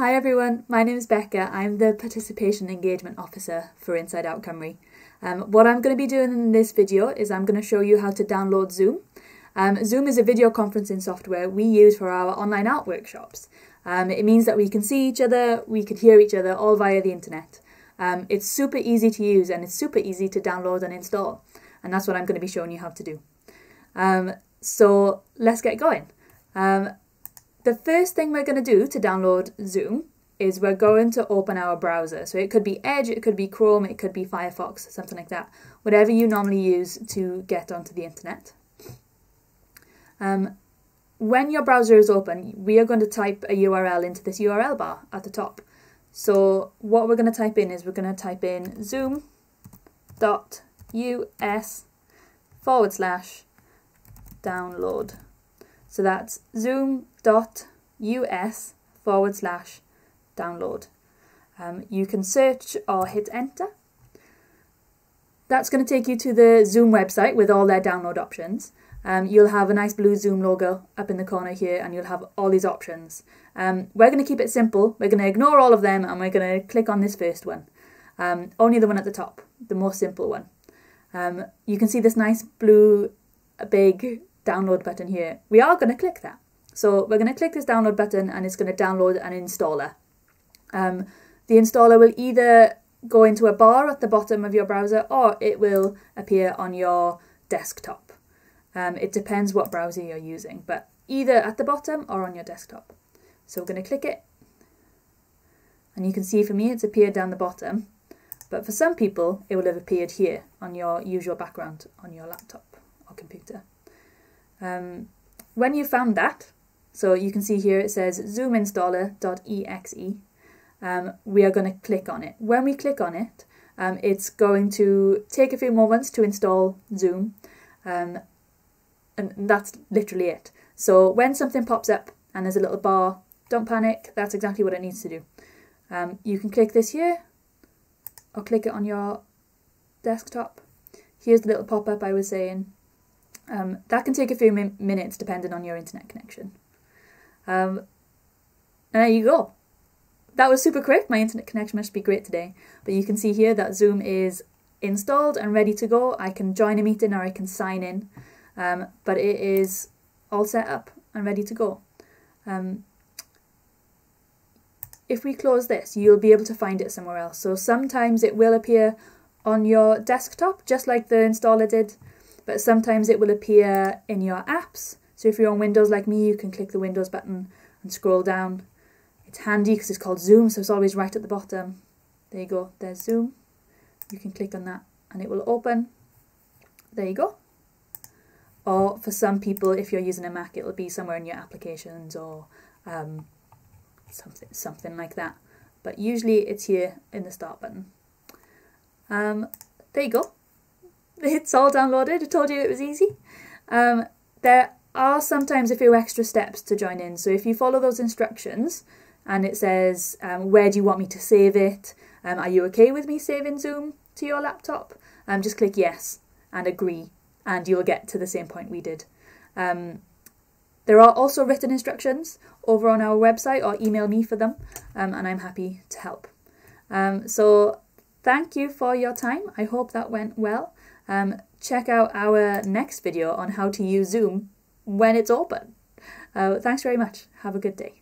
Hi everyone, my name is Becca. I'm the Participation Engagement Officer for Inside Out Cymru. What I'm going to be doing in this video is I'm going to show you how to download Zoom. Zoom is a video conferencing software we use for our online art workshops. It means that we can see each other, we can hear each other all via the internet. It's super easy to use and it's super easy to download and install. And that's what I'm going to be showing you how to do. So let's get going. The first thing we're going to do to download Zoom is we're going to open our browser. So it could be Edge, it could be Chrome, it could be Firefox, something like that. Whatever you normally use to get onto the internet. When your browser is open, we are going to type a URL into this URL bar at the top. So what we're going to type in is we're going to type in zoom.us/download. So that's zoom.us/download. You can search or hit enter. That's going to take you to the Zoom website with all their download options. You'll have a nice blue Zoom logo up in the corner here and you'll have all these options. We're going to keep it simple. We're going to ignore all of them and we're going to click on this first one. Only the one at the top, the most simple one. You can see this nice blue big download button here. We are going to click that. So we're going to click this download button and it's going to download an installer. The installer will either go into a bar at the bottom of your browser or it will appear on your desktop. It depends what browser you're using, but either at the bottom or on your desktop. So we're going to click it. And you can see for me it's appeared down the bottom, but for some people it will have appeared here on your usual background on your laptop or computer. When you found that, so you can see here it says zoominstaller.exe, we are going to click on it. When we click on it, it's going to take a few moments to install Zoom, and that's literally it. So when something pops up and there's a little bar, don't panic, that's exactly what it needs to do. You can click this here or click it on your desktop. Here's the little pop-up I was saying. That can take a few minutes depending on your internet connection. And there you go. That was super quick. My internet connection must be great today. But you can see here that Zoom is installed and ready to go. I can join a meeting or I can sign in. But it is all set up and ready to go. If we close this, you'll be able to find it somewhere else. So sometimes it will appear on your desktop, just like the installer did. But sometimes it will appear in your apps. So if you're on Windows like me, you can click the Windows button and scroll down. It's handy because it's called Zoom, so it's always right at the bottom. There you go, there's Zoom. You can click on that and it will open. There you go. Or for some people, if you're using a Mac, it'll be somewhere in your applications or something like that. But usually it's here in the start button. There you go. It's all downloaded. I told you it was easy. There are sometimes a few extra steps to join in. So if you follow those instructions and it says, where do you want me to save it? Are you okay with me saving Zoom to your laptop? Just click yes and agree and you'll get to the same point we did. There are also written instructions over on our website or email me for them and I'm happy to help. So thank you for your time. I hope that went well. Check out our next video on how to use Zoom when it's open. Thanks very much. Have a good day.